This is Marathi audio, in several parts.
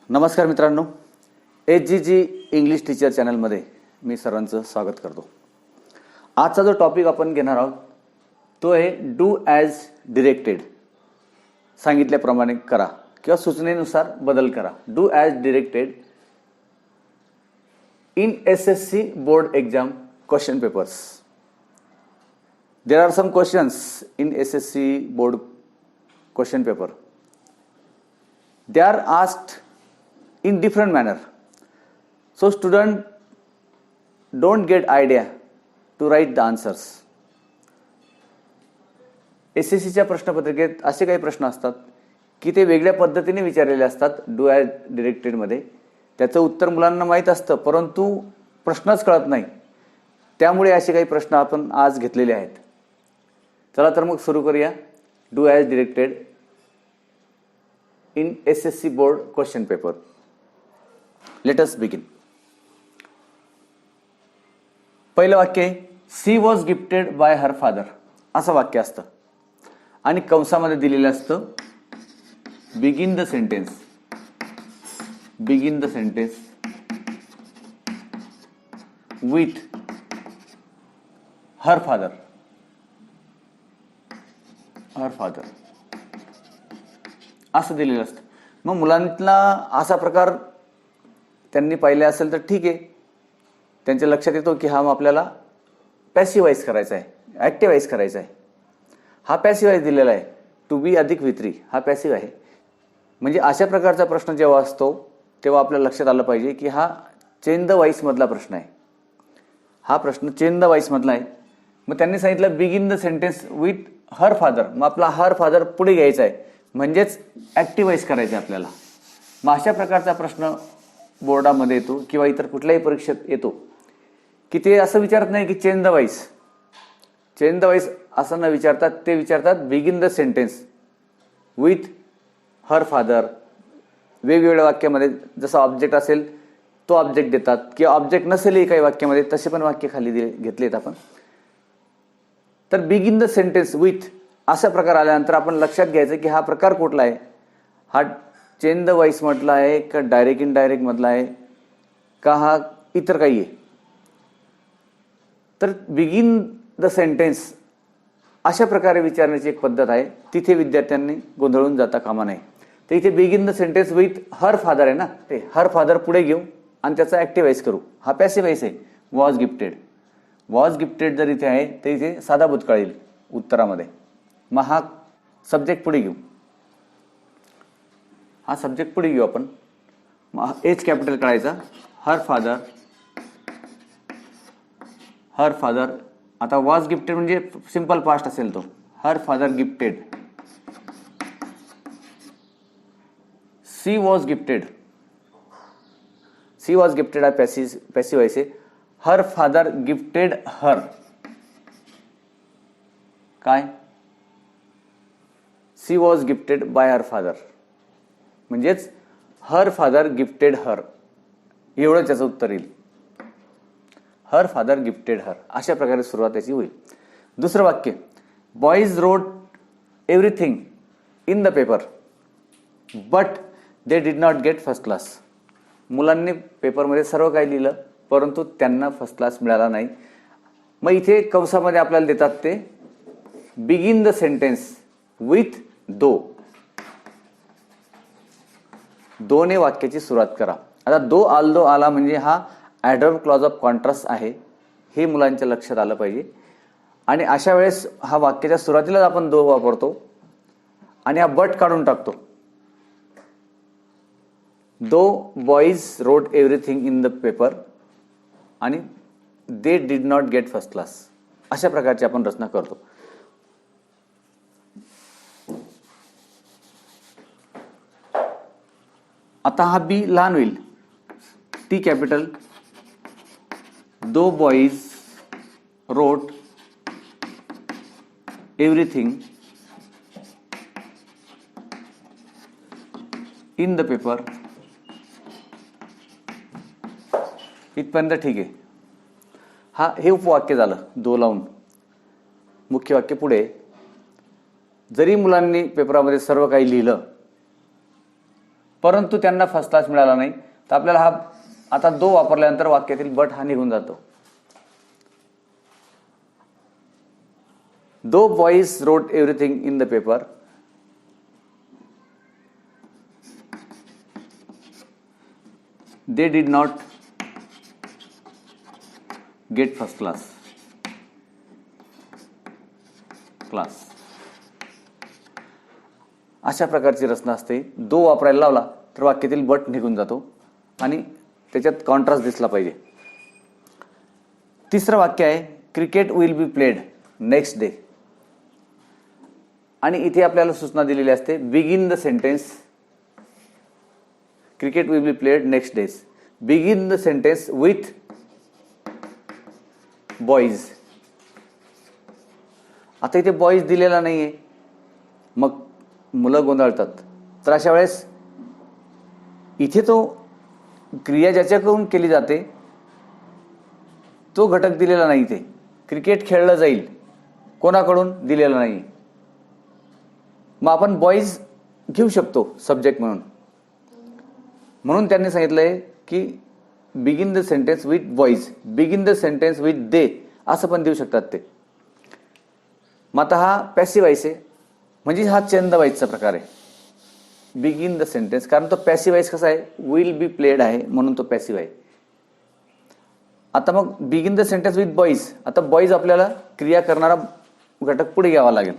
नमस्कार मित्रांनो, HGG इंग्लिश टीचर चॅनलमध्ये मी सर्वांचं स्वागत करतो. आजचा जो टॉपिक आपण घेणार आहोत तो आहे डू ॲज डिरेक्टेड. सांगितल्याप्रमाणे करा किंवा सूचनेनुसार बदल करा. Do as directed in SSC board exam question papers. There are some questions in SSC board question paper. They are asked in different manner. So student don't get idea to write the answers. SSCच्या प्रश्नपत्रिकेत असे काही प्रश्न असतात की ते वेगळ्या पद्धतीने विचारलेले असतात. डू ॲज डिरेक्टेडमध्ये त्याचं उत्तर मुलांना माहीत असतं परंतु प्रश्नच कळत नाही. त्यामुळे असे काही प्रश्न आपण आज घेतलेले आहेत. चला तर मग सुरू करूया. Do as directed in SSC board question paper. Let us begin. पहिलं वाक्य आहे she was gifted by her father. असं वाक्य असतं आणि कंसामध्ये दिलेलं असतं begin the sentence. Begin the sentence with her father. Her father असं दिलेलं असतं. मग मुलांना असा प्रकार त्यांनी पाहिले असेल तर ठीक आहे, त्यांच्या लक्षात येतो की हा आपल्याला पॅसिवाईज करायचा आहे, ॲक्टिवाईज करायचा आहे. हा पॅसिवाईज दिलेला आहे. टू बी अधिक वित्री हा पॅसिव आहे. म्हणजे अशा प्रकारचा प्रश्न जेव्हा असतो तेव्हा आपल्या लक्षात आलं पाहिजे की हा चेंज द वाईस मधला प्रश्न आहे. हा प्रश्न चेंज द वाईस मधला आहे. मग त्यांनी सांगितलं begin the sentence with her father. मग आपला हर फादर पुढे घ्यायचा आहे म्हणजेच ॲक्टिवाईज करायचं आहे आपल्याला. मग अशा प्रकारचा प्रश्न बोर्डामध्ये येतो किंवा इतर कुठल्याही परीक्षेत येतो की ते असं विचारत नाही की change the voice. Change the voice असं न विचारतात, ते विचारतात begin the sentence with her father. वेगवेगळ्या वाक्यामध्ये जसा ऑब्जेक्ट असेल तो ऑब्जेक्ट देतात किंवा ऑब्जेक्ट नसेलही काही वाक्यामध्ये तसे पण वाक्य खाली घेतलेत आपण. तर बिगिन द सेंटेन्स विथ असा प्रकार आल्यानंतर आपण लक्षात घ्यायचं की हा प्रकार कुठला आहे. हा चेंज द वाईस मधला आहे का डायरेक्ट इनडायरेक्ट मधला आहे का हा इतर काही आहे. तर बिगिन द सेंटेन्स अशा प्रकारे विचारण्याची एक पद्धत आहे. तिथे विद्यार्थ्यांनी गोंधळून जाता कामा नये. तर इथे begin the sentence with her father आहे ना, ते हर फादर पुढे घेऊ आणि त्याचा ॲक्टिवाईज करू. हा पॅसिवाईज आहे. Was gifted. वॉज गिफ्टेड जर इथे आहे तर इथे साधा भूतकाळ येईल उत्तरामध्ये. मग हा सब्जेक्ट पुढे घेऊ. हा सब्जेक्ट पुढे घेऊ आपण. मग एच कॅपिटल करायचा. Her father. Her father. आता वॉज गिफ्टेड म्हणजे सिंपल पास्ट असेल तो. Her father gifted. She was gifted. She was gifted हा पॅसिवाईज आहे. Her father gifted her. काय she was gifted by her father म्हणजेच हर फादर गिफ्टेड हर. एवढं त्याचं उत्तर येईल. हर फादर गिफ्टेड हर अशा प्रकारे सुरुवात त्याची होईल. दुसरं वाक्य boys wrote everything in the paper but they did not get first class. मुलांनी पेपरमध्ये सर्व काही लिहिलं परंतु त्यांना फर्स्ट क्लास मिळाला नाही. मग इथे कंसामध्ये आपल्याला देतात ते बिगिन द सेंटेन्स विथ दो. दोने वाक्याची सुरुवात करा. आता दो आल्दो आला म्हणजे हा ॲडव्हर्ब क्लॉज ऑफ कॉन्ट्रास्ट आहे. हे मुलांच्या लक्षात आलं पाहिजे. आणि अशा वेळेस हा वाक्याच्या सुरुवातीलाच आपण दो वापरतो आणि हा बट काढून टाकतो. Though boys wrote everything in the paper आणि they did not get first class अशा प्रकारची आपण रचना करतो. आता हा बी लहान होईल. T capital. Though boys wrote everything in the paper. इथपर्यंत ठीक आहे. हे उपवाक्य झालं दो लावून. मुख्य वाक्य पुढे जरी मुलांनी पेपरामध्ये सर्व काही लिहिलं परंतु त्यांना फर्स्ट क्लास मिळाला नाही. तर आपल्याला हा आता दो वापरल्यानंतर वाक्यातील बट हा निघून जातो. Though boys wrote everything in the paper, they did not get first class. अशा प्रकारची रचना असते. दो वापरायला लावला तर वाक्यातील बट निघून जातो आणि त्याच्यात कॉन्ट्रास्ट दिसला पाहिजे. तिसरं वाक्य आहे cricket will be played next day. आणि इथे आपल्याला सूचना दिलेली असते begin the sentence. Cricket will be played next days. Begin the sentence with boys. आता इथे बॉईज दिलेला नाहीये, मग मुलं गोंधळतात. तर अशा वेळेस इथे तो क्रिया ज्याच्याकडून केली जाते तो घटक दिलेला नाही. इथे क्रिकेट खेळलं जाईल कोणाकडून दिलेला नाही. मग आपण बॉईज घेऊ शकतो सब्जेक्ट म्हणून. म्हणून त्यांनी सांगितलंय की begin the sentence with boys, begin the sentence with they असं पण देऊ शकतात ते. मग आता हा पॅसिव्ह व्हॉइस आहे, म्हणजे हा चेंज द व्हॉइसचा प्रकार आहे. बिगिन द सेंटेन्स, कारण तो पॅसिव्ह व्हॉइस कसा आहे, विल बी प्लेड आहे म्हणून तो पॅसिव्ह आहे. आता मग begin the sentence with boys. आता बॉईज आपल्याला क्रिया करणारा घटक पुढे घ्यावा लागेल.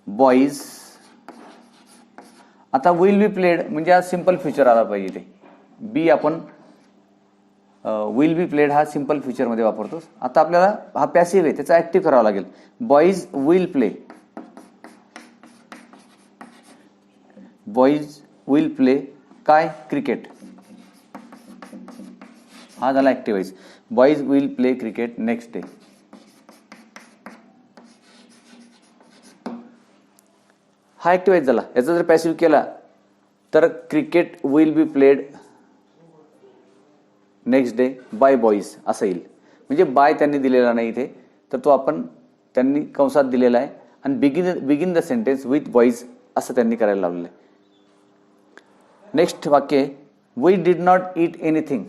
बॉईज. आता विल बी प्लेड म्हणजे हा सिंपल फ्युचर आला पाहिजे. ते बी आपण विल बी प्लेड हा सिंपल फ्युचरमध्ये वापरतो. आता आपल्याला हा पॅसिव्ह आहे त्याचा ऍक्टिव्ह करावा लागेल. Boys will play. Boys will play काय, क्रिकेट. हा झाला active voice. Boys will play cricket next day. हा ऍक्टिव्ह व्हॉइस झाला. याचा जर पॅसिव्ह केला तर cricket will be played next day by boys असं येईल. म्हणजे बाय त्यांनी दिलेला नाही इथे, तर तो आपण त्यांनी कंसात दिलेला आहे. आणि begin the sentence with boys असं त्यांनी करायला लावलेलं आहे. नेक्स्ट वाक्य, we did not eat anything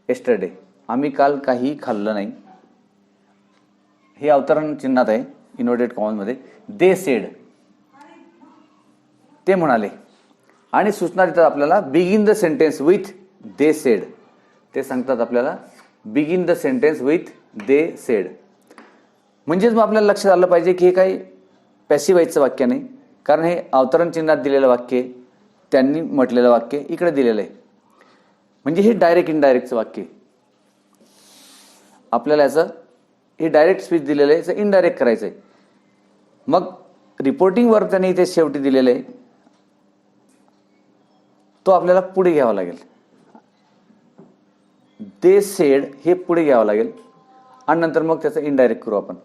yesterday. आम्ही काल काही खाल्लं नाही. हे अवतरण चिन्हात आहे इन्व्हर्टेड कॉमन्समध्ये. दे सेड, ते म्हणाले. आणि सूचना देतात आपल्याला begin the sentence with they sed. ते सांगतात आपल्याला begin the sentence with they sed. म्हणजेच मग आपल्याला लक्षात आलं पाहिजे की हे काही पॅसिव्ह व्हॉइसचं वाक्य नाही, कारण हे अवतरण चिन्हात दिलेलं वाक्य, त्यांनी म्हटलेलं वाक्य इकडे दिलेलं आहे. म्हणजे हे डायरेक्ट इनडायरेक्टचं वाक्य. आपल्याला याचं हे डायरेक्ट स्पीच दिलेलं आहे, याचं इनडायरेक्ट करायचं आहे. मग रिपोर्टिंग वर्ब त्यांनी इथे शेवटी दिलेलं आहे, तो आपल्याला पुढे घ्यावा लागेल. दे सेड हे पुढे घ्यावं लागेल आणि नंतर मग त्याचं इनडायरेक्ट करू आपण.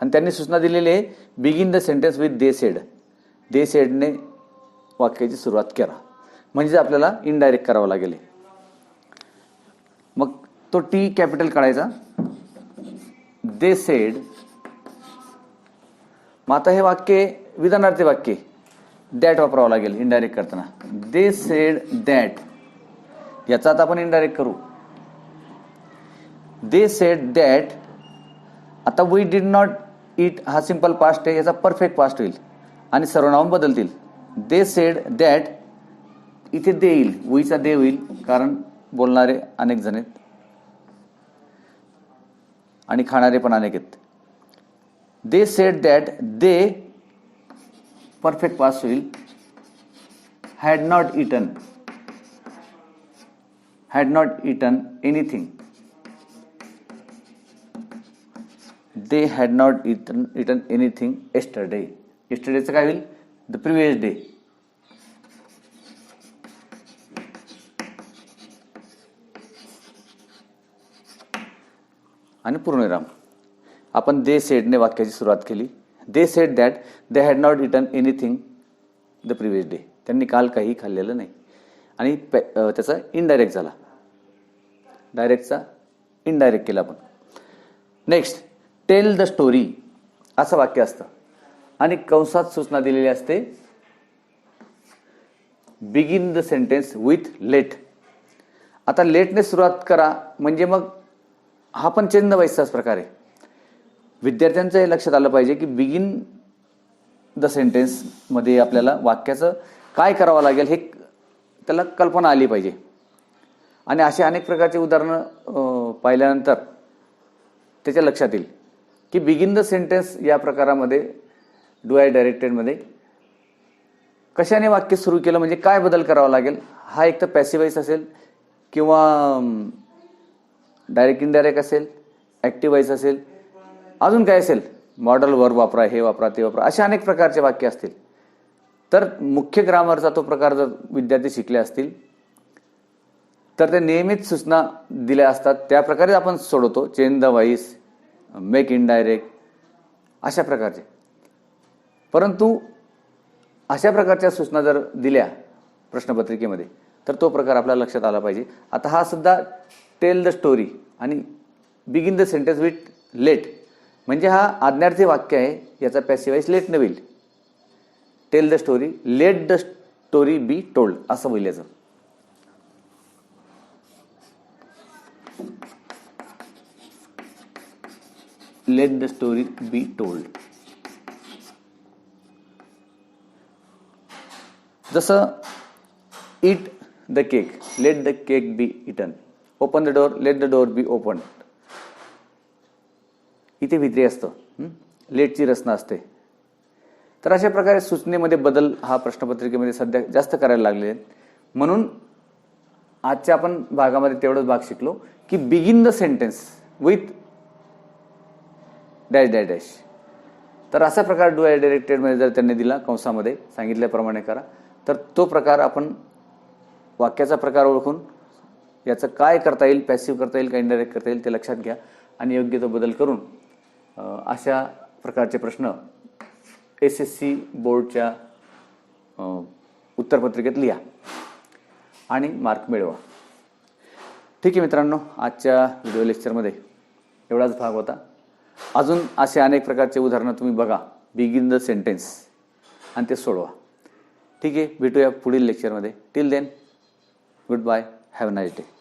आणि त्यांनी सूचना दिलेली आहे begin the sentence with they said. They सेडने वाक्याची सुरुवात करा, म्हणजे आपल्याला इनडायरेक्ट करावं लागेल. मग तो टी कॅपिटल काढायचा. They said. मग आता हे वाक्य विधानार्थी वाक्य, दॅट वापरावं लागेल इनडायरेक्ट करताना. दे सेड दॅट, याचा आता आपण इनडायरेक्ट करू. दे सेड दॅट. आता वी डिड नॉट ईट हा सिंपल पास्ट आहे, याचा परफेक्ट पास्ट होईल आणि सर्वनाम बदलतील. दे सेड दॅट, इथे दे येईल, वीचा दे होईल, कारण बोलणारे अनेक जण आहेत आणि खाणारे पण अनेक आहेत. They said that they perfect past होईल. Had not eaten, had not eaten anything. They had not eaten anything yesterday. येस्टरडेचं काय होईल, द प्रिव्हियस डे. आणि पूर्णविराम. आपण दे सेडने वाक्याची सुरुवात केली. दे said that they had not eaten anything the previous day. त्यांनी काल काही खाल्लेलं नाही. आणि त्याचा इनडायरेक्ट झाला. डायरेक्टचा इनडायरेक्ट केला आपण. नेक्स्ट, टेल द स्टोरी असं वाक्य असतं आणि कंसात सूचना दिलेली असते begin the sentence with let. आता लेटने सुरुवात करा म्हणजे मग हा पण चेंज द व्हॉइसचाच प्रकार आहे. विद्यार्थ्यांचं हे लक्षात आलं पाहिजे की बिगिन द सेंटेन्समध्ये आपल्याला वाक्याचं काय करावं लागेल हे त्याला कल्पना आली पाहिजे. आणि असे अनेक प्रकारचे उदाहरणं पाहिल्यानंतर त्याच्या लक्षात येईल की बिगिन द सेंटेन्स या प्रकारामध्ये डू आय डायरेक्टेडमध्ये कशाने वाक्य सुरू केलं म्हणजे काय बदल करावा लागेल. हा एक तर पॅसिव्ह वॉइस असेल किंवा डायरेक्ट इनडायरेक्ट असेल, ॲक्टिव्ह वॉइस असेल, अजून काय असेल, मॉडल वर्ब वापरा, हे वापरा, ते वापरा, अशा अनेक प्रकारचे वाक्य असतील. तर मुख्य ग्रामरचा तो प्रकार जर विद्यार्थी शिकले असतील तर ते नियमित सूचना दिल्या असतात त्या प्रकारे आपण सोडवतो. Change the voice, make indirect, अशा प्रकारचे. परंतु अशा प्रकारच्या सूचना जर दिल्या प्रश्नपत्रिकेमध्ये तर तो प्रकार आपल्या लक्षात आला पाहिजे. आता हा सुद्धा टेल द स्टोरी आणि begin the sentence with let म्हणजे हा आज्ञार्थी वाक्य आहे. याचा पॅसिव्ह वॉइस लेट न होईल. Tell the story, let the story be told असं होईल याचं. Let the story be told. जसं eat the cake, let the cake be eaten. Open the door, let the door be open. इथे भित्री असतं, लेटची रचना असते. तर अशा प्रकारे सूचनेमध्ये बदल हा प्रश्नपत्रिकेमध्ये सध्या जास्त करायला लागले आहेत. म्हणून आजच्या आपण भागामध्ये तेवढंच भाग शिकलो की begin the sentence with dash dash dash. तर असा प्रकार डू आय डायरेक्टेडमध्ये जर त्यांनी दिला, कंसामध्ये सांगितल्याप्रमाणे करा, तर तो प्रकार आपण वाक्याचा प्रकार ओळखून याचं काय करता येईल, पॅसिव्ह करता येईल का इनडायरेक्ट करता येईल ते लक्षात घ्या आणि योग्य तो बदल करून अशा प्रकारचे प्रश्न SSC बोर्डच्या उत्तरपत्रिकेत लिहा आणि मार्क मिळवा. ठीक आहे मित्रांनो, आजच्या व्हिडिओ लेक्चरमध्ये एवढाच भाग होता. अजून असे अनेक प्रकारचे उदाहरणं तुम्ही बघा बिगिन द सेंटेन्स आणि ते सोडवा. ठीक आहे, भेटूया पुढील लेक्चरमध्ये. Till then, good bye, have a nice day.